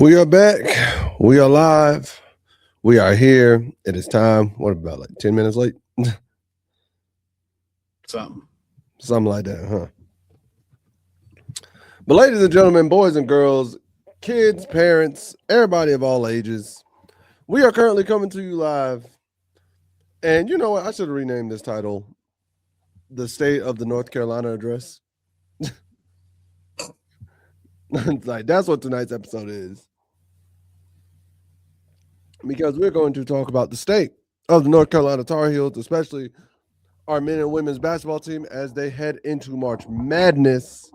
We are back. We are live. We are here. It is time. What about like 10 minutes late? Something like that, huh? But ladies and gentlemen, boys and girls, kids, parents, everybody of all ages, we are currently coming to you live. And you know what? I should have renamed this title The State of the North Carolina Address. Like, that's what tonight's episode is. Because we're going to talk about the state of the North Carolina Tar Heels, especially our men and women's basketball team as they head into March Madness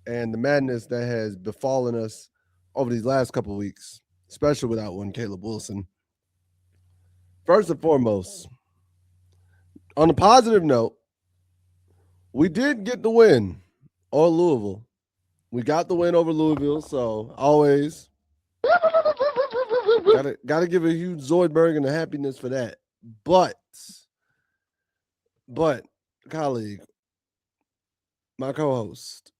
and the madness that has befallen us over these last couple of weeks, especially without one Caleb Wilson. First and foremost, on a positive note, we did get the win on Louisville. We got the win over Louisville, so always gotta give a huge Zoidberg and a happiness for that. But colleague, my co-host,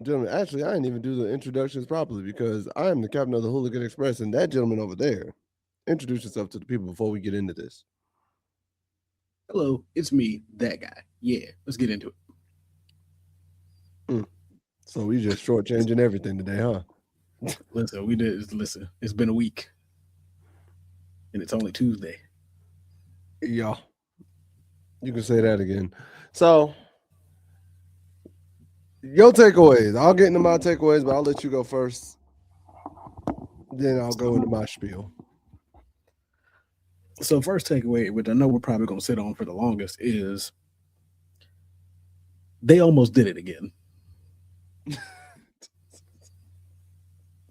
gentlemen, actually, I didn't even do the introductions properly because I am the captain of the Hooligan Express, and that gentleman over there, introduce yourself to the people before we get into this. Hello, it's me, that guy. Yeah, let's get into it. So we just shortchanging everything today, huh? Listen, it's been a week. And it's only Tuesday. Yeah. You can say that again. So, your takeaways. I'll get into my takeaways, but I'll let you go first. Then I'll go into my spiel. So, first takeaway, which I know we're probably going to sit on for the longest, is they almost did it again.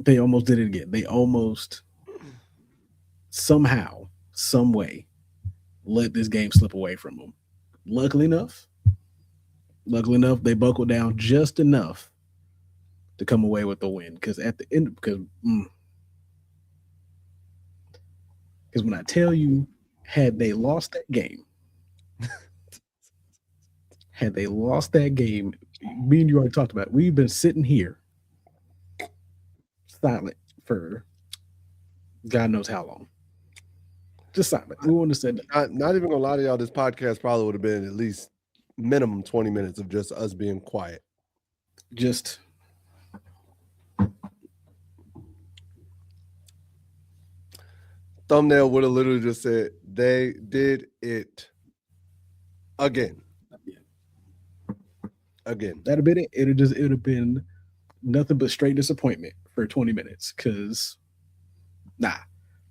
They almost somehow, some way, let this game slip away from them. Luckily enough, they buckled down just enough to come away with the win. Because at the end, because when I tell you, had they lost that game, me and you already talked about it. We've been sitting here silent for God knows how long. Just silent. We wouldn't have said that. Not even gonna lie to y'all, this podcast probably would have been at least minimum 20 minutes of just us being quiet. Just thumbnail would have literally just said they did it again. That'd have been it. It would have been nothing but straight disappointment for 20 minutes. Cause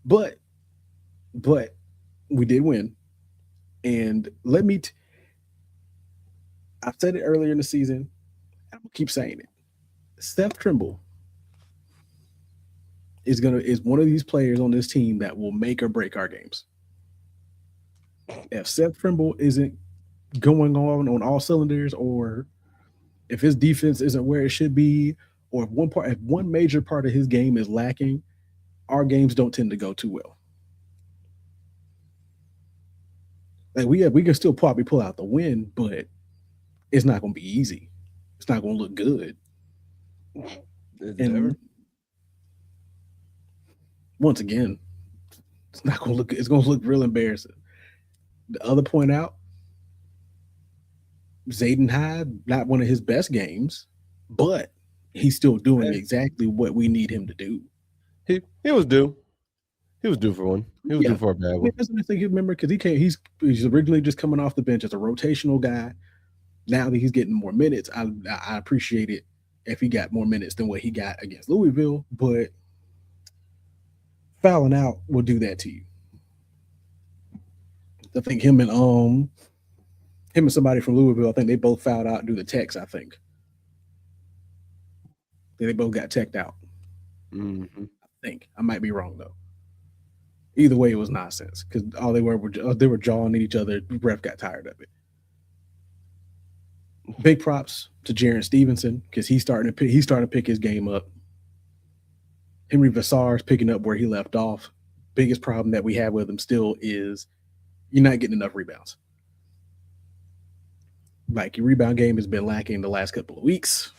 but we did win. And I said it earlier in the season. I'm gonna keep saying it. Steph Trimble is one of these players on this team that will make or break our games. If Steph Trimble isn't going on all cylinders, or if his defense isn't where it should be, or if one major part of his game is lacking, our games don't tend to go too well. Like we can still probably pull out the win, but it's not going to be easy. It's not going to look good. Once again, it's not going to look. It's going to look real embarrassing. The other point out, Zayden Hyde, not one of his best games, but he's still doing exactly what we need him to do. He was due. He was due for one. He was due for a bad one. That's what I think you remember, because he's originally just coming off the bench as a rotational guy. Now that he's getting more minutes, I appreciate it if he got more minutes than what he got against Louisville, but fouling out will do that to you. I think him and somebody from Louisville, I think they both fouled out due to techs, I think. They both got teched out. Mm-hmm. I think. I might be wrong, though. Either way, it was nonsense, because all they were jawing at each other. The ref got tired of it. Big props to Jaren Stevenson, because he's starting to pick his game up. Henry Vassar's picking up where he left off. Biggest problem that we have with him still is you're not getting enough rebounds. Like, your rebound game has been lacking the last couple of weeks.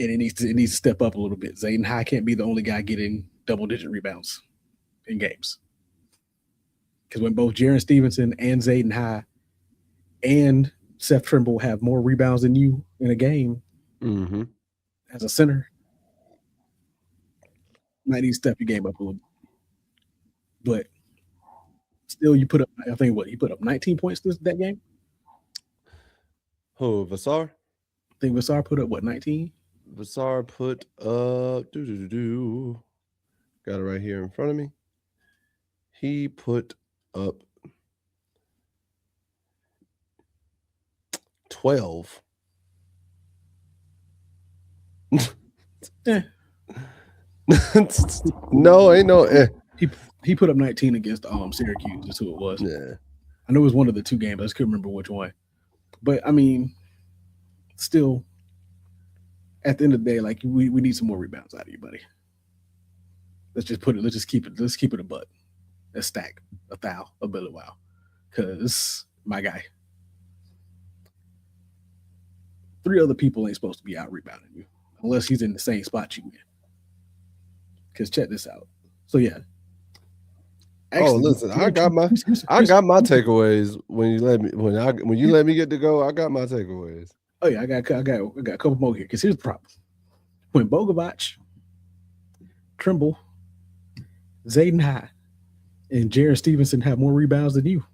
And it needs to step up a little bit. Zayden High can't be the only guy getting double-digit rebounds in games. Because when both Jaren Stevenson and Zayden High and Seth Trimble have more rebounds than you in a game as a center, might need to step your game up a little bit. But still, you put up, I think, what, he put up 19 points that game? Who, Vassar? I think Vassar put up, what, 19? Vassar put up, got it right here in front of me. He put up 12. No, ain't no. He put up 19 against Syracuse. That's who it was. Yeah, I know it was one of the two games. I just couldn't remember which one. But I mean, still, at the end of the day, like we need some more rebounds out of you, buddy. Let's just keep it a butt, a stack, a thou, a Billy Wow, because my guy, 3 other people ain't supposed to be out rebounding you unless he's in the same spot you in. Because check this out. So yeah. Actually, listen, I got my takeaways when you let me get to go. I got my takeaways. Oh yeah, I got a couple more here. Because here's the problem: when Bogovac, Trimble, Zayden High, and Jaren Stevenson have more rebounds than you,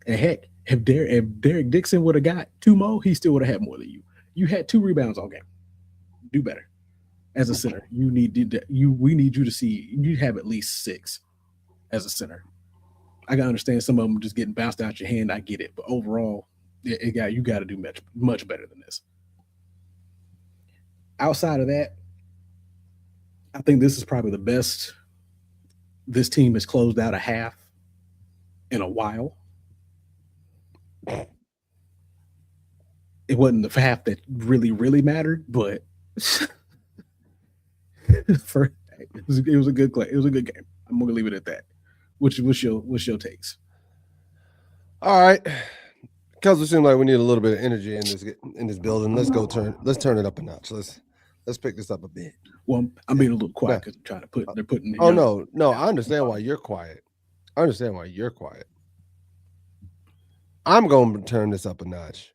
and heck, if Derek Dixon would have got 2 more, he still would have had more than you. You had 2 rebounds all game. Do better. As a center, we need you to see you have at least 6 as a center. I can understand some of them just getting bounced out your hand. I get it, but overall, you got to do much better than this. Outside of that, I think this is probably the best this team has closed out a half in a while. It wasn't the half that really mattered, but. It was a good play. It was a good game. I'm gonna leave it at that. What's your takes? All right, because it seems like we need a little bit of energy in this building. Let's turn it up a notch. Let's pick this up a bit. Well, I'm being a little quiet because I'm trying to they're putting. Oh no, I understand why you're quiet. I'm gonna turn this up a notch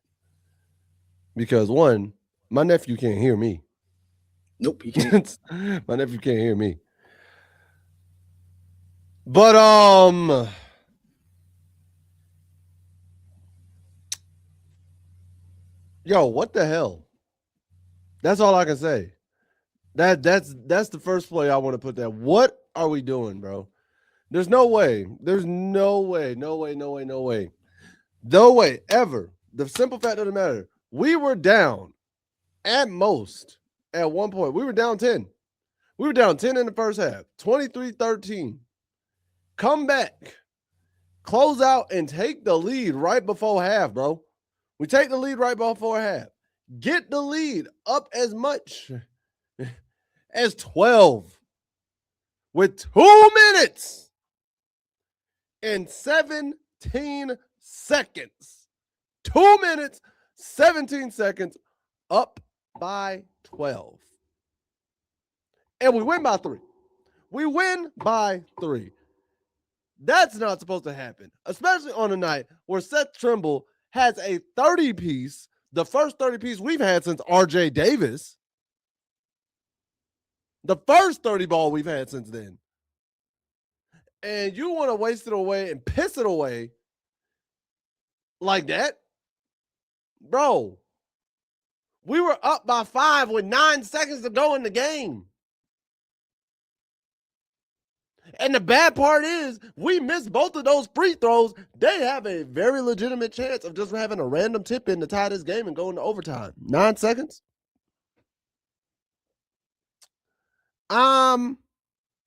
because 1, my nephew can't hear me. Nope, he can't. My nephew can't hear me. But yo, what the hell? That's all I can say. That's the first play I want to put there. What are we doing, bro? There's no way. There's no way. No way ever. The simple fact of the matter, we were down at most. At one point, we were down 10. We were down 10 in the first half, 23-13. Come back, close out, and take the lead right before half, bro. We take the lead right before half. Get the lead up as much as 12 with 2 minutes and 17 seconds. 2 minutes, 17 seconds, up by 12. And we win by 3. We win by 3. That's not supposed to happen, especially on a night where Seth Trimble has a 30-piece, the first 30-piece we've had since RJ Davis. The first 30 ball we've had since then. And you want to waste it away and piss it away like that? Bro, we were up by 5 with 9 seconds to go in the game. And the bad part is we missed both of those free throws. They have a very legitimate chance of just having a random tip in to tie this game and go into overtime. 9 seconds? I'm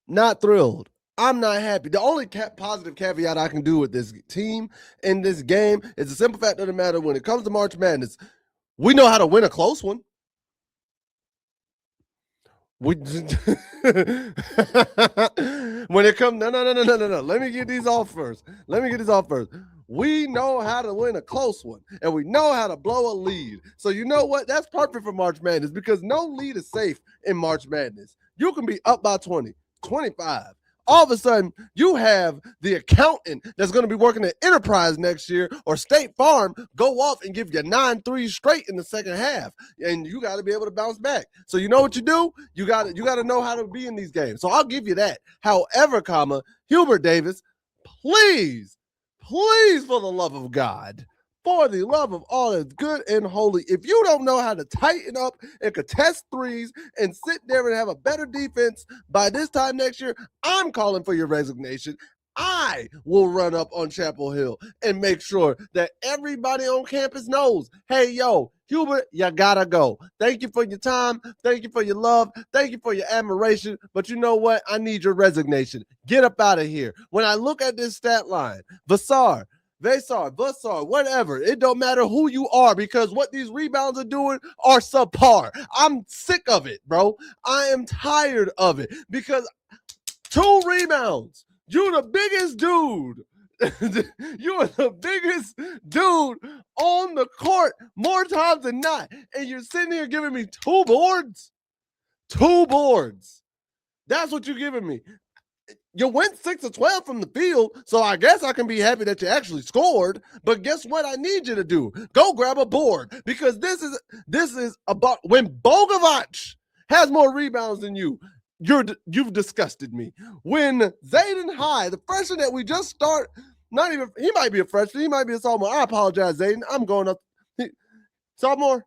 not thrilled. I'm not happy. The only positive caveat I can do with this team in this game is the simple fact of the matter, when it comes to March Madness, we know how to win a close one. When it comes, no. Let me get these off first. We know how to win a close one, and we know how to blow a lead. So you know what? That's perfect for March Madness because no lead is safe in March Madness. You can be up by 20, 25. All of a sudden, you have the accountant that's going to be working at Enterprise next year or State Farm go off and give you 9 threes straight in the second half, and you got to be able to bounce back. So you know what you do? You got to know how to be in these games. So I'll give you that. However, Hubert Davis, please, for the love of God, for the love of all that's good and holy, if you don't know how to tighten up and contest threes and sit there and have a better defense by this time next year, I'm calling for your resignation. I will run up on Chapel Hill and make sure that everybody on campus knows, hey, yo, Hubert, you gotta go. Thank you for your time. Thank you for your love. Thank you for your admiration. But you know what? I need your resignation. Get up out of here. When I look at this stat line, Vassar, whatever. It don't matter who you are because what these rebounds are doing are subpar. I'm sick of it, bro. I am tired of it because 2 rebounds. You're the biggest dude. You are the biggest dude on the court more times than not. And you're sitting here giving me 2 boards? 2 boards. That's what you're giving me. You went 6 of 12 from the field, so I guess I can be happy that you actually scored. But guess what I need you to do? Go grab a board because this is about when Bogovac has more rebounds than you. You've disgusted me. When Zayden High, the freshman that we just start, he might be a freshman, he might be a sophomore. I apologize, Zayden. I'm going up. Sophomore?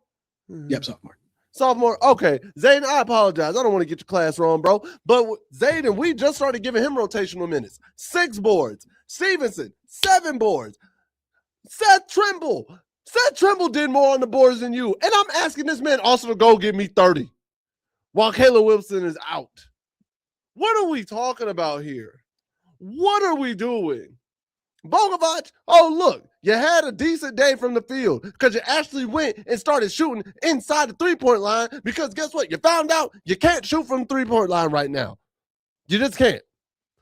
Yep, sophomore. Sophomore, okay. Zayden, I apologize. I don't want to get your class wrong, bro. But Zayden, we just started giving him rotational minutes. 6 boards. Stevenson, 7 boards. Seth Trimble did more on the boards than you. And I'm asking this man also to go give me 30 while Caleb Wilson is out. What are we talking about here? What are we doing? Bogovac, oh, look, you had a decent day from the field because you actually went and started shooting inside the three-point line because guess what? You found out you can't shoot from the three-point line right now. You just can't.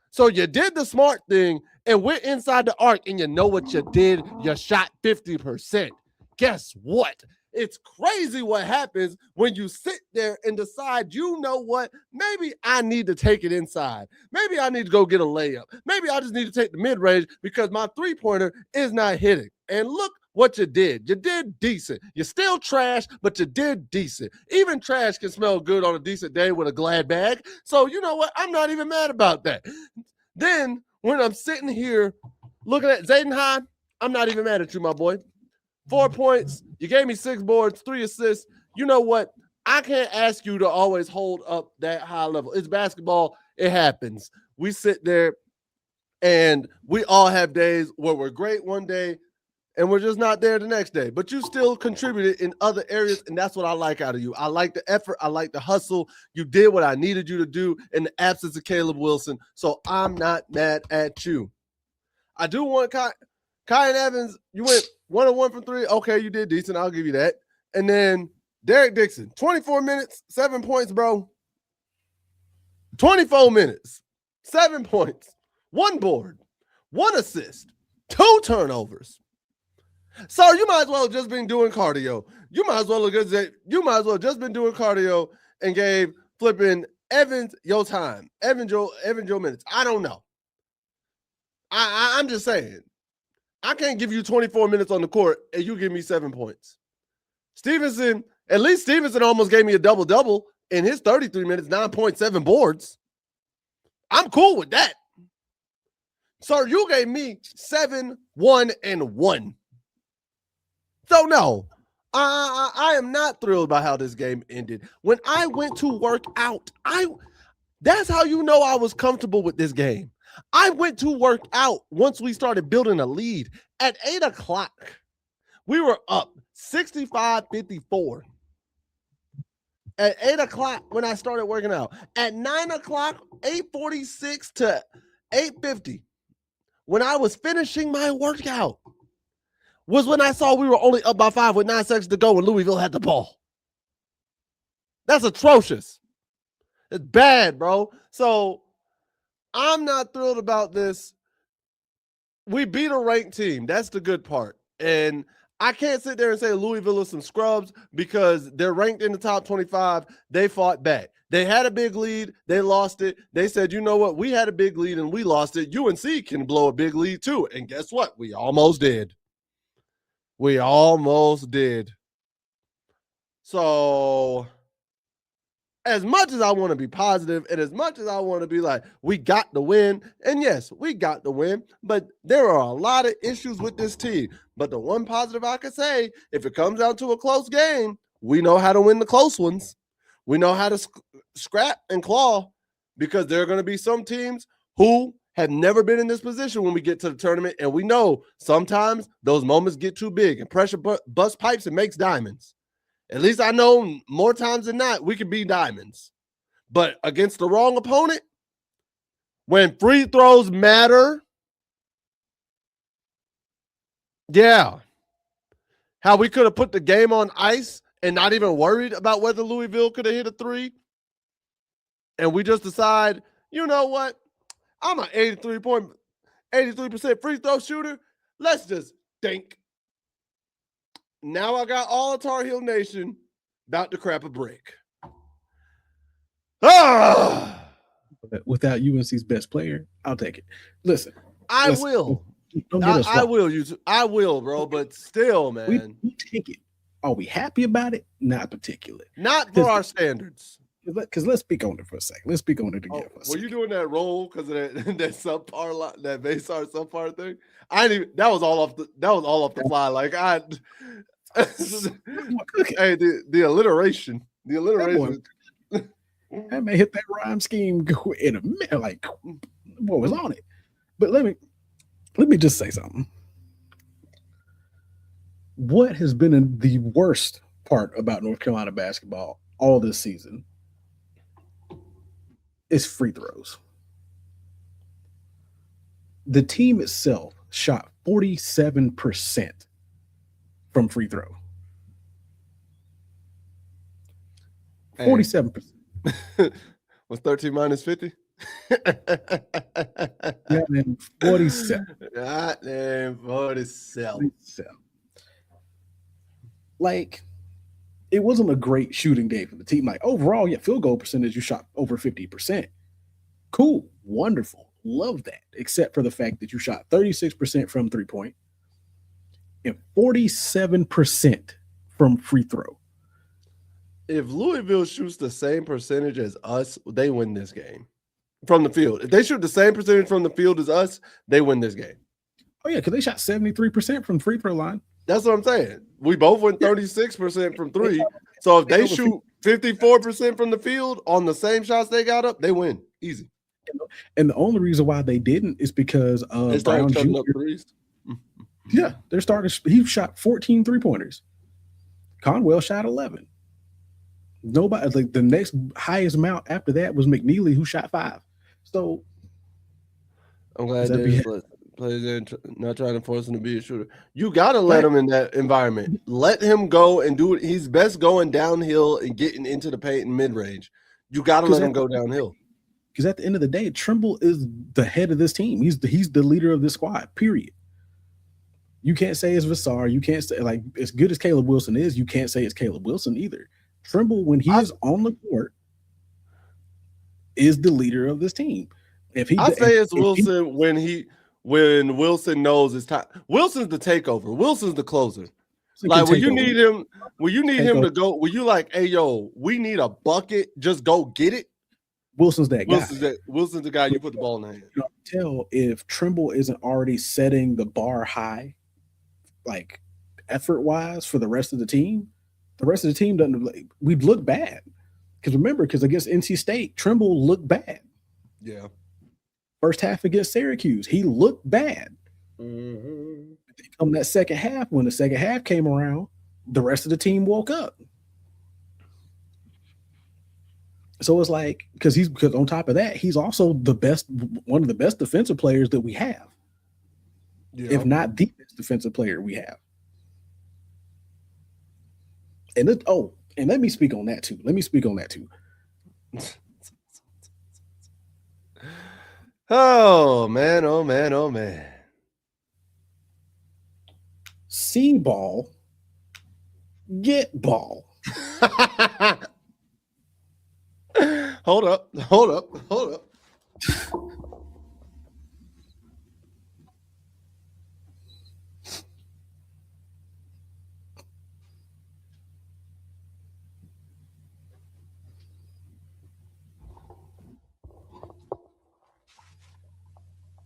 So you did the smart thing and went inside the arc, and you know what you did? You shot 50%. Guess what? It's crazy what happens when you sit there and decide, you know what? Maybe I need to take it inside. Maybe I need to go get a layup. Maybe I just need to take the mid-range because my three-pointer is not hitting. And look what you did. You did decent. You're still trash, but you did decent. Even trash can smell good on a decent day with a Glad bag. So you know what? I'm not even mad about that. Then when I'm sitting here looking at Zayden High, I'm not even mad at you, my boy. 4 points. You gave me 6 boards, 3 assists. You know what? I can't ask you to always hold up that high level. It's basketball. It happens. We sit there and we all have days where we're great one day and we're just not there the next day. But you still contributed in other areas, and that's what I like out of you. I like the effort. I like the hustle. You did what I needed you to do in the absence of Caleb Wilson, so I'm not mad at you. I do want Kyan Evans, you went 1-1 from 3. Okay, you did decent. I'll give you that. And then Derek Dixon, 24 minutes, 7 points, bro. 24 minutes, 7 points, 1 board, 1 assist, 2 turnovers. So you might as well have just been doing cardio. You might as well have just been doing cardio and gave flipping Evans your time. Evans your minutes. I don't know. I'm just saying. I can't give you 24 minutes on the court and you give me 7 points. At least Stevenson almost gave me a double-double in his 33 minutes, 9.7 boards. I'm cool with that. So you gave me 7, 1, and 1. So no, I am not thrilled by how this game ended. When I went to work out, that's how you know I was comfortable with this game. I went to work out once we started building a lead. At 8 o'clock, we were up 65-54. At 8 o'clock when I started working out. At 9 o'clock, 8:46 to 8:50, when I was finishing my workout, was when I saw we were only up by 5 with 9 seconds to go and Louisville had the ball. That's atrocious. It's bad, bro. So I'm not thrilled about this. we beat a ranked team. That's the good part. And I can't sit there and say Louisville is some scrubs because they're ranked in the top 25. They fought back. They had a big lead. They lost it. They said, you know what? We had a big lead and we lost it. UNC can blow a big lead too. And guess what? We almost did. We almost did. So as much as I want to be positive and as much as I want to be like, we got the win, and yes, we got the win, but there are a lot of issues with this team. But the one positive I could say, if it comes down to a close game, we know how to win the close ones. We know how to scrap and claw, because there are going to be some teams who have never been in this position when we get to the tournament, and we know sometimes those moments get too big and pressure bust pipes and makes diamonds. At least I know more times than not, we could be diamonds. But against the wrong opponent, when free throws matter, yeah. How we could have put the game on ice and not even worried about whether Louisville could have hit a three. And we just decide, you know what? I'm an 83% free throw shooter. Let's just think. Now I got all of Tar Heel Nation about to crap a brick. Without UNC's best player, I'll take it. Listen, I will, bro. But still, man, we take it. Are we happy about it? Not particularly. Not for our standards. Because let's speak on it for a second. Let's speak on it again. Were you doing that roll because of that subpar, that Baystar subpar thing? I didn't even, that was all off the fly. Like hey, the alliteration. I may hit that rhyme scheme in a minute, like what was on it. But let me just say something. What has been the worst part about North Carolina basketball all this season is free throws. The team itself shot 47% from free throw. 47%. Was 13 minus 50? Goddamn 47. Goddamn 47. Like, it wasn't a great shooting day for the team. Like, overall, yeah, field goal percentage, you shot over 50%. Cool. Wonderful. Love that. Except for the fact that you shot 36% from 3-point and 47% from free throw. If Louisville shoots the same percentage as us, they win this game from the field. If they shoot the same percentage from the field as us, they win this game. Oh, yeah, because they shot 73% from free throw line. That's what I'm saying. We both went 36% from three. So if they shoot 54% from the field on the same shots they got up, they win. Easy. And the only reason why they didn't is because Brown Jr. Up threes. Yeah, they're starting. He shot 14 3-pointers. Conwell shot 11. Nobody, like, the next highest amount after that was McNeely, who shot 5. So I'm glad they plays in, not trying to force him to be a shooter. You gotta let him in that environment. Let him go and do it. He's best going downhill and getting into the paint and mid range. You gotta let him go downhill. Because at the end of the day, Trimble is the head of this team. He's the leader of this squad. Period. You can't say it's Vassar. You can't say, like, as good as Caleb Wilson is, you can't say it's Caleb Wilson either. Trimble, when he is on the court, is the leader of this team. I say it's Wilson when Wilson knows it's time. Wilson's the takeover. Wilson's the closer. Like, when you need him to go, when you like, hey, yo, we need a bucket, just go get it. Wilson's that guy. Wilson's the guy you put the ball in the hand. You know, tell if Trimble isn't already setting the bar high, like effort-wise, for the rest of the team. The rest of the team doesn't. We'd look bad because against NC State, Trimble looked bad. Yeah. First half against Syracuse, he looked bad. Mm-hmm. Come that second half, when the second half came around, the rest of the team woke up. So it's like, because on top of that, he's also one of the best defensive players that we have. Yeah. If not the best defensive player we have. And let me speak on that too. Oh man. See ball, get ball. Hold up.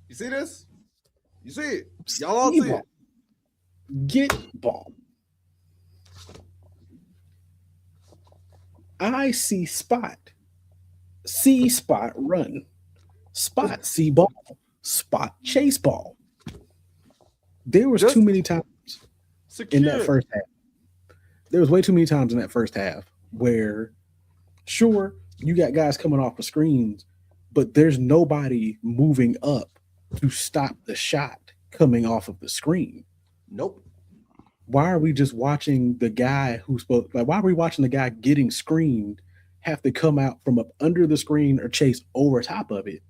You see this? You see it? Y'all all see it. Get ball. I see spot. See spot run. Spot see ball. Spot chase ball. There was too many times in that first half. There was way too many times in that first half where, sure, you got guys coming off the screens, but there's nobody moving up to stop the shot coming off of the screen. Nope. Why are we just watching the guy who's supposed, like, why are we watching the guy getting screened have to come out from up under the screen or chase over top of it,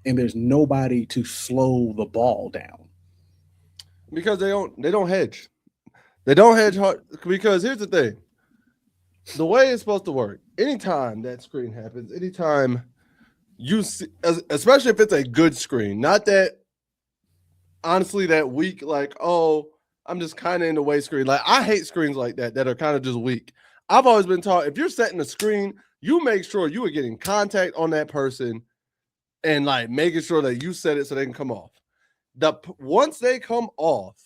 and there's nobody to slow the ball down? Because they don't hedge. They don't hedge hard, because here's the thing. The way it's supposed to work, anytime that screen happens, anytime you see, especially if it's a good screen, not that, honestly, that weak, like, oh, I'm just kind of in the way screen. Like, I hate screens like that are kind of just weak. I've always been taught, if you're setting a screen, you make sure you are getting contact on that person and, like, making sure that you set it so they can come off. Once they come off,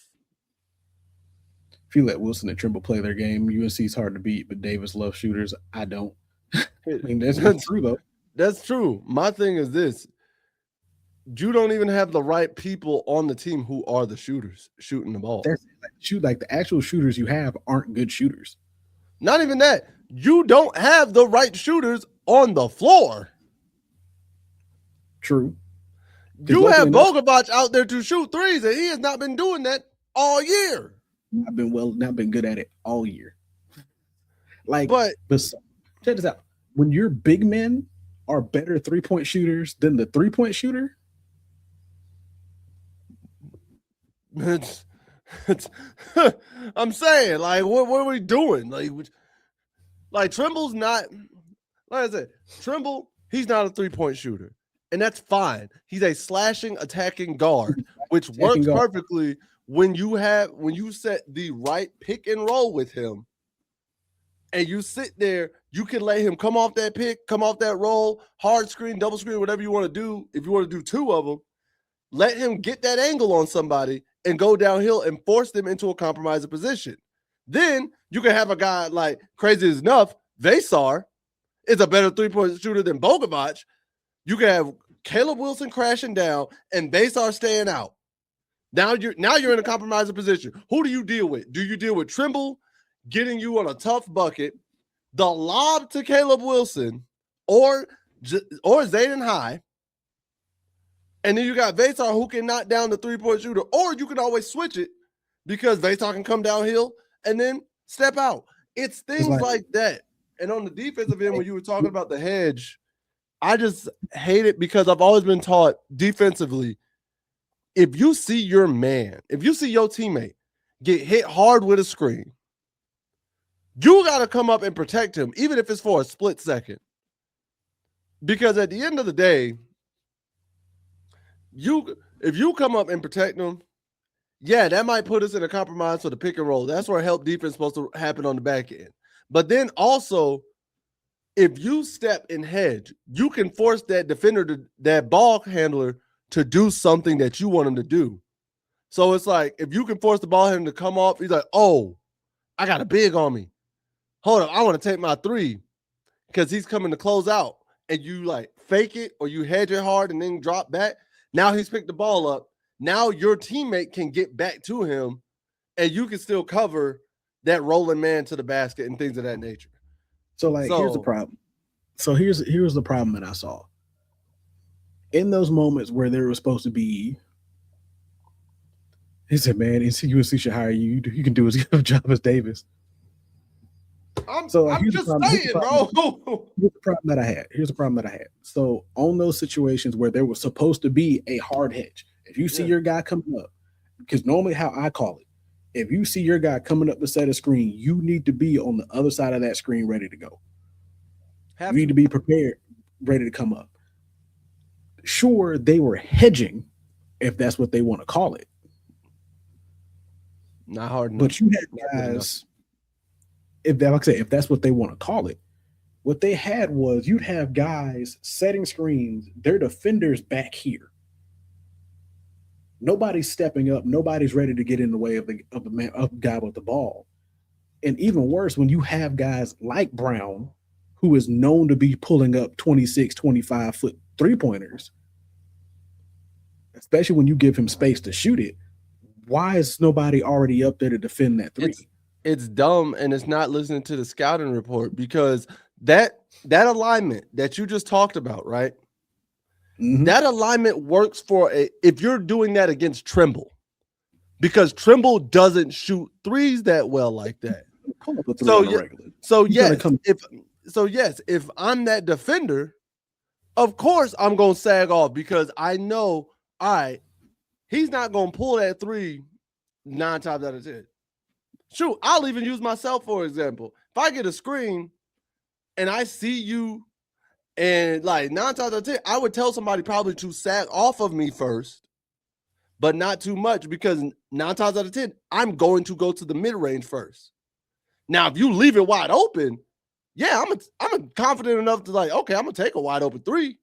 if you let Wilson and Trimble play their game, UNC is hard to beat, but Davis loves shooters. I don't. I mean, that's true, though. That's true. My thing is this. You don't even have the right people on the team who are the shooters shooting the ball. Like the actual shooters you have aren't good shooters. Not even that. You don't have the right shooters on the floor. True. You have Bogovac out there to shoot threes, and he has not been doing that all year. Not been good at it all year. Like, but check this out. When your big men are better 3-point shooters than the 3-point shooter, I'm saying, like, what are we doing? Like Trimble's not, like I said, Trimble, he's not a 3-point shooter, and that's fine. He's a slashing, attacking guard, which works perfectly when you set the right pick and roll with him, and you sit there. You can let him come off that pick, come off that roll, hard screen, double screen, whatever you want to do. If you want to do two of them, let him get that angle on somebody and go downhill and force them into a compromising position. Then you can have a guy like, crazy enough, Vasar is a better 3-point shooter than Bogovac. You can have Caleb Wilson crashing down and Vasar staying out. Now you're in a compromising position. Who do you deal with? Do you deal with Trimble getting you on a tough bucket, the lob to Caleb Wilson, or Zayden High, and then you got Vasar who can knock down the 3-point shooter, or you can always switch it because Vasar can come downhill and then step out. It's things like that. And on the defensive end, when you were talking about the hedge, I just hate it because I've always been taught defensively, if you see your man, if you see your teammate get hit hard with a screen, you got to come up and protect him, even if it's for a split second. Because at the end of the day, if you come up and protect them, yeah, that might put us in a compromise for the pick and roll. That's where help defense is supposed to happen on the back end. But then also, if you step and hedge, you can force that defender, that ball handler, to do something that you want him to do. So it's like, if you can force the ball handler to come off, he's like, oh, I got a big on me. Hold up, I want to take my three because he's coming to close out. And you like fake it or you hedge it hard and then drop back. Now he's picked the ball up. Now your teammate can get back to him and you can still cover that rolling man to the basket and things of that nature. So here's the problem. So here's the problem that I saw. In those moments where there was supposed to be, he said, man, UNC should hire you. You can do as good a job as Davis. I'm just saying, bro. Here's the problem that I had. So on those situations where there was supposed to be a hard hedge, if you see your guy coming up, because normally how I call it If you see your guy coming up to set a screen, you need to be on the other side of that screen ready to go. You need to be prepared, ready to come up. Sure, they were hedging, if that's what they want to call it. Not hard enough. But you had guys, if that's what they want to call it, what they had was you'd have guys setting screens, their defenders back here. Nobody's stepping up. Nobody's ready to get in the way of the guy with the ball. And even worse, when you have guys like Brown, who is known to be pulling up 26, 25-foot three-pointers, especially when you give him space to shoot it, why is nobody already up there to defend that three? It's dumb, and it's not listening to the scouting report, because that alignment that you just talked about, right? Mm-hmm. That alignment works if you're doing that against Trimble, because Trimble doesn't shoot threes that well like that. Yes, if I'm that defender, of course I'm going to sag off, because I know, all right, he's not going to pull that three 9 times out of 10. Shoot, I'll even use myself for example. If I get a screen and I see you, and like 9 times out of 10, I would tell somebody probably to sag off of me first, but not too much, because 9 times out of 10, I'm going to go to the mid-range first. Now, if you leave it wide open, yeah, I'm confident enough to like, okay, I'm going to take a wide open three.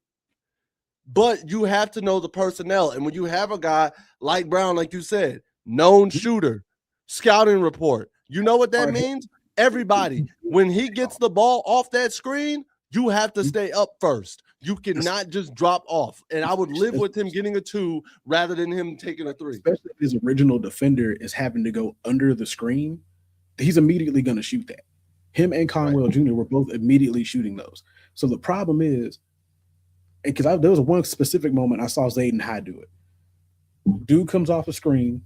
But you have to know the personnel. And when you have a guy like Brown, like you said, known shooter, scouting report, you know what that means? Everybody, when he gets the ball off that screen, you have to stay up first. You cannot just drop off. And I would live with him getting a 2 rather than him taking a 3. Especially if his original defender is having to go under the screen, he's immediately going to shoot that. Him and Conwell Jr. were both immediately shooting those. So the problem is, because there was one specific moment I saw Zayden High do it. Dude comes off the screen,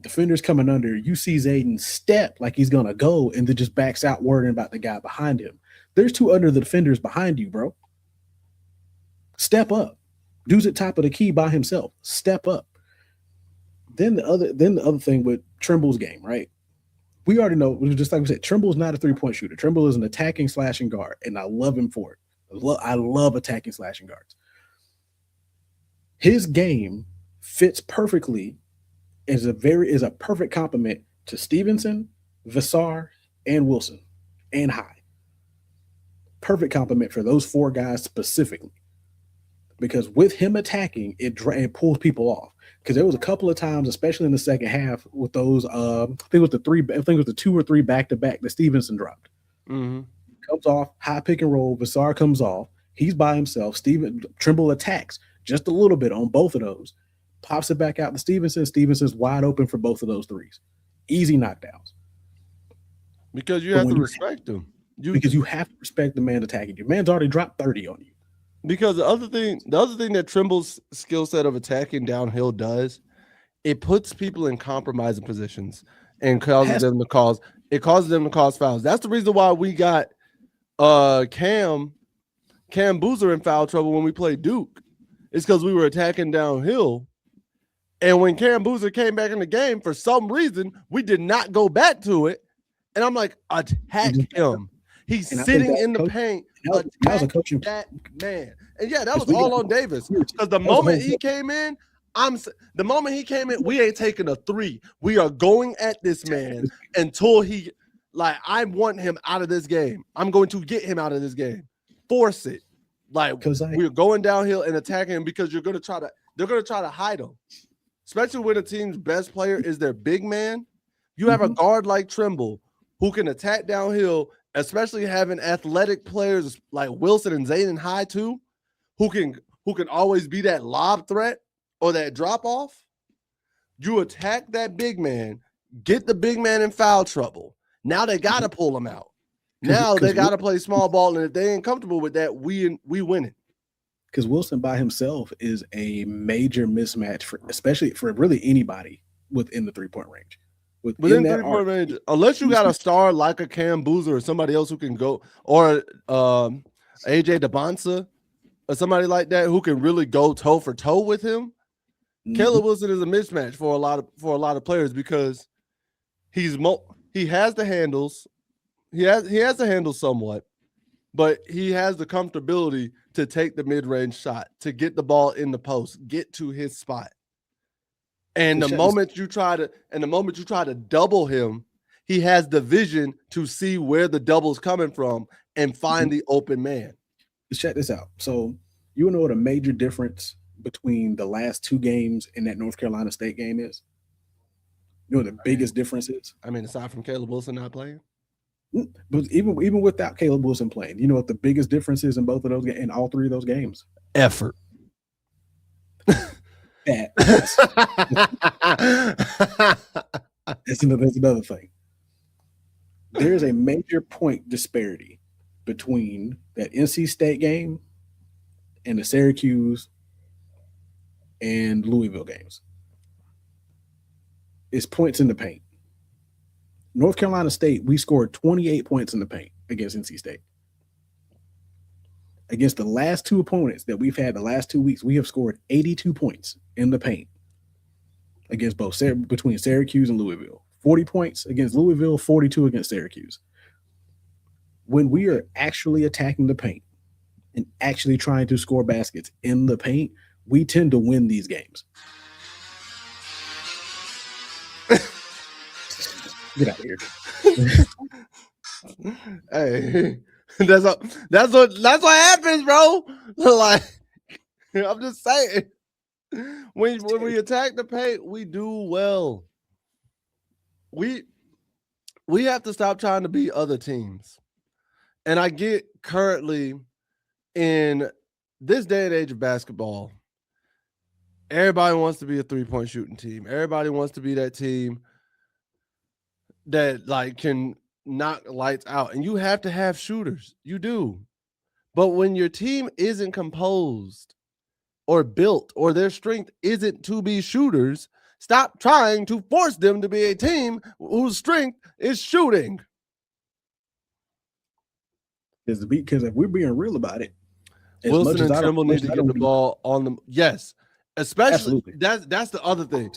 defender's coming under. You see Zayden step like he's going to go, and then just backs out worrying about the guy behind him. There's 2 under the defenders behind you, bro. Step up. Dude's at top of the key by himself. Step up. Then the other thing with Trimble's game, right? We already know, just like we said, Trimble's not a three-point shooter. Trimble is an attacking slashing guard, and I love him for it. I love attacking slashing guards. His game fits perfectly as a perfect complement to Stevenson, Vassar, and Wilson, and High. Perfect complement for those 4 guys specifically. Because with him attacking, it pulls people off. Because there was a couple of times, especially in the second half, with those I think it was the 2 or 3 back-to-back that Stevenson dropped. Mm-hmm. Comes off, high pick and roll, Vassar comes off, he's by himself, Trimble attacks just a little bit on both of those, pops it back out to Stevenson's wide open for both of those threes. Easy knockdowns. Because you have to respect him. Because you have to respect the man attacking you. Man's already dropped 30 on you. Because the other thing that Trimble's skill set of attacking downhill does, it puts people in compromising positions and causes them to cause fouls. That's the reason why we got Cam Boozer in foul trouble when we played Duke. It's because we were attacking downhill. And when Cam Boozer came back in the game, for some reason, we did not go back to it. And I'm like, attack him. He's sitting in the paint. That man. And yeah, that was all on Davis. Because the moment he came in, we ain't taking a 3. We are going at this man until I want him out of this game. I'm going to get him out of this game. Force it. We're going downhill and attacking him, because they're going to try to hide him. Especially when a team's best player is their big man. You have a guard like Trimble who can attack downhill, especially having athletic players like Wilson and Zayden High too, who can always be that lob threat or that drop off. You attack that big man, get the big man in foul trouble. Now they got to pull him out. Now they got to play small ball, and if they ain't comfortable with that, we win it. Because Wilson by himself is a major mismatch especially for really anybody within the 3-point range. Within 3-point range, unless you got a star like a Cam Boozer or somebody else who can go, or AJ DeBonsa or somebody like that who can really go toe for toe with him. Caleb Wilson is a mismatch for a lot of players, because He has the handles. He has the handles somewhat, but he has the comfortability to take the mid-range shot, to get the ball in the post, get to his spot. And the moment you try to double him, he has the vision to see where the double's coming from and find the open man. Let's check this out. So you know what a major difference between the last two games in that North Carolina State game is? You know what the biggest difference is? I mean, aside from Caleb Wilson not playing? But even without Caleb Wilson playing, you know what the biggest difference is in both of those in all three of those games? Effort. That's another thing. There's a major point disparity between that NC State game and the Syracuse and Louisville games. It's points in the paint. North Carolina State, we scored 28 points in the paint against NC State. Against the last two opponents that we've had the last 2 weeks, we have scored 82 points in the paint against between Syracuse and Louisville. 40 points against Louisville, 42 against Syracuse. When we are actually attacking the paint and actually trying to score baskets in the paint, we tend to win these games. Get out of here. Hey, that's what happens, bro. Like, I'm just saying, when we attack the paint, we do well. We have to stop trying to beat other teams. And I get currently in this day and age of basketball, everybody wants to be a three-point shooting team. Everybody wants to be that team that like can knock lights out, and you have to have shooters. You do. But when your team isn't composed or built, or their strength isn't to be shooters, stop trying to force them to be a team whose strength is shooting. Because if we're being real about it, Wilson and Trimble need to get the ball on them. Yes, especially that's the other thing.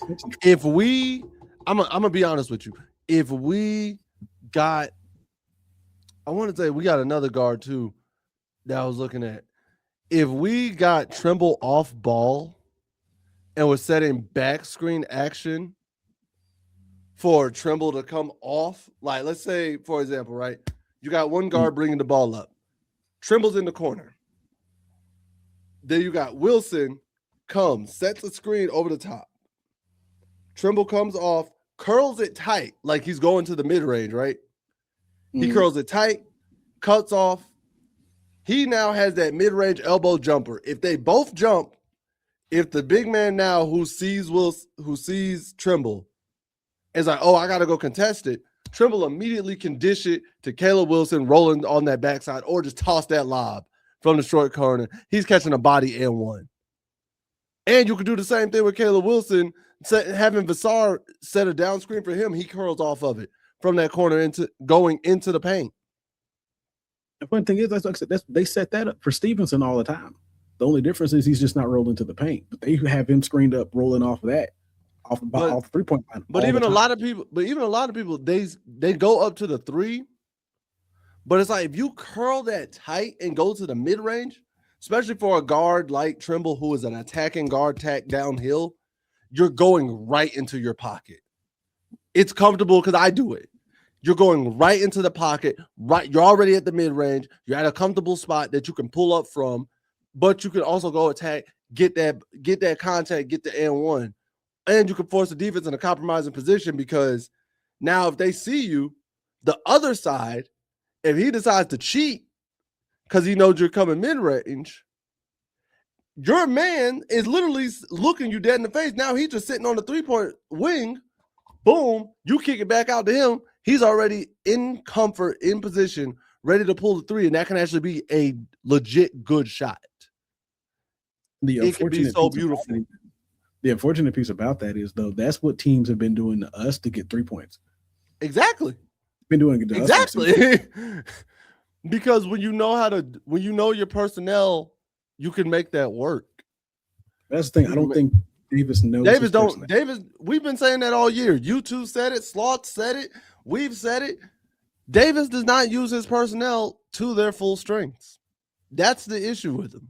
If we, I'm gonna be honest with you. If we got, I want to say we got another guard too that I was looking at. If we got Trimble off ball and was setting back screen action for Trimble to come off, like let's say, for example, right? You got one guard bringing the ball up. Trimble's in the corner. Then you got Wilson comes, sets a screen over the top. Trimble comes off, curls it tight, like he's going to the mid-range, right? He curls it tight, cuts off. He now has that mid-range elbow jumper. If they both jump, if the big man now who sees Trimble is like, oh, I got to go contest it, Trimble immediately can dish it to Caleb Wilson rolling on that backside, or just toss that lob from the short corner. He's catching a body and one. And you can do the same thing with Caleb Wilson, having Vassar set a down screen for him. He curls off of it from that corner going into the paint. The funny thing is, like I said, they set that up for Stevenson all the time. The only difference is he's just not rolling to the paint, but they have him screened up rolling off of that. Off the 3-point line. But even a lot of people, they go up to the three. But it's like if you curl that tight and go to the mid-range, especially for a guard like Trimble, who is an attacking guard, tack downhill, you're going right into your pocket. It's comfortable because I do it. You're going right into the pocket, right? You're already at the mid-range. You're at a comfortable spot that you can pull up from, but you can also go attack, get that contact, get the and one. And you can force the defense in a compromising position, because now if they see you, the other side, if he decides to cheat because he knows you're coming mid-range, your man is literally looking you dead in the face. Now he's just sitting on the three-point wing. Boom, you kick it back out to him. He's already in comfort, in position, ready to pull the three, and that can actually be a legit good shot. It can be so beautiful. The unfortunate piece about that is, though, that's what teams have been doing to us to get 3 points. Exactly. Been doing it to exactly. Because when you know your personnel, you can make that work. That's the thing. I don't think Davis knows Davis his don't. personality. Davis. We've been saying that all year. You two said it. Sloth said it. We've said it. Davis does not use his personnel to their full strengths. That's the issue with him.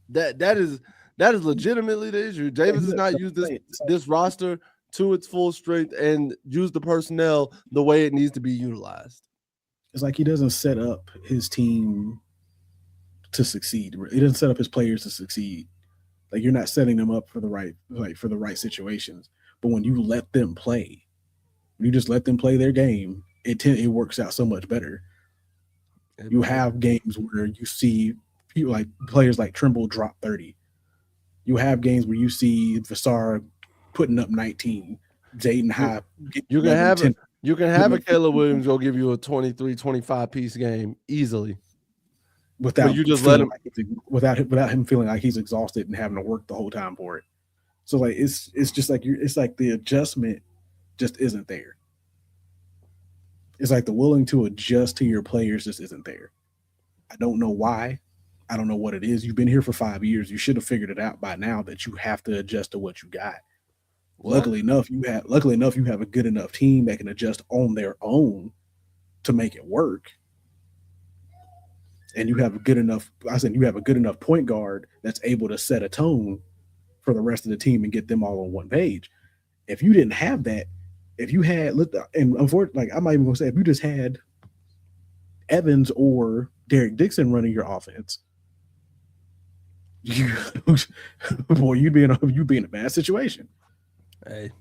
That is legitimately the issue. Davis does not use this roster to its full strength and use the personnel the way it needs to be utilized. It's like he doesn't set up his team to succeed. He doesn't set up his players to succeed. Like, you're not setting them up for the right situations. But when you let them play, when you just let them play their game, it works out so much better. You have games where you see like players like Trimble drop 30. You have games where you see Vassar putting up 19, Jaden High. You can have a Caleb Williams go give you a 23, 25 piece game easily. Without you just let him without him feeling like he's exhausted and having to work the whole time for it. So like it's just like it's like the adjustment just isn't there. It's like the willing to adjust to your players just isn't there. I don't know why. I don't know what it is. You've been here for 5 years. You should have figured it out by now that you have to adjust to what you got. Luckily enough, you have a good enough team that can adjust on their own to make it work. And you have a good enough point guard that's able to set a tone for the rest of the team and get them all on one page. If you didn't have that, if you had, and unfortunately, like I'm not even gonna say, if you just had Evans or Derek Dixon running your offense, you'd be in a bad situation. Hey,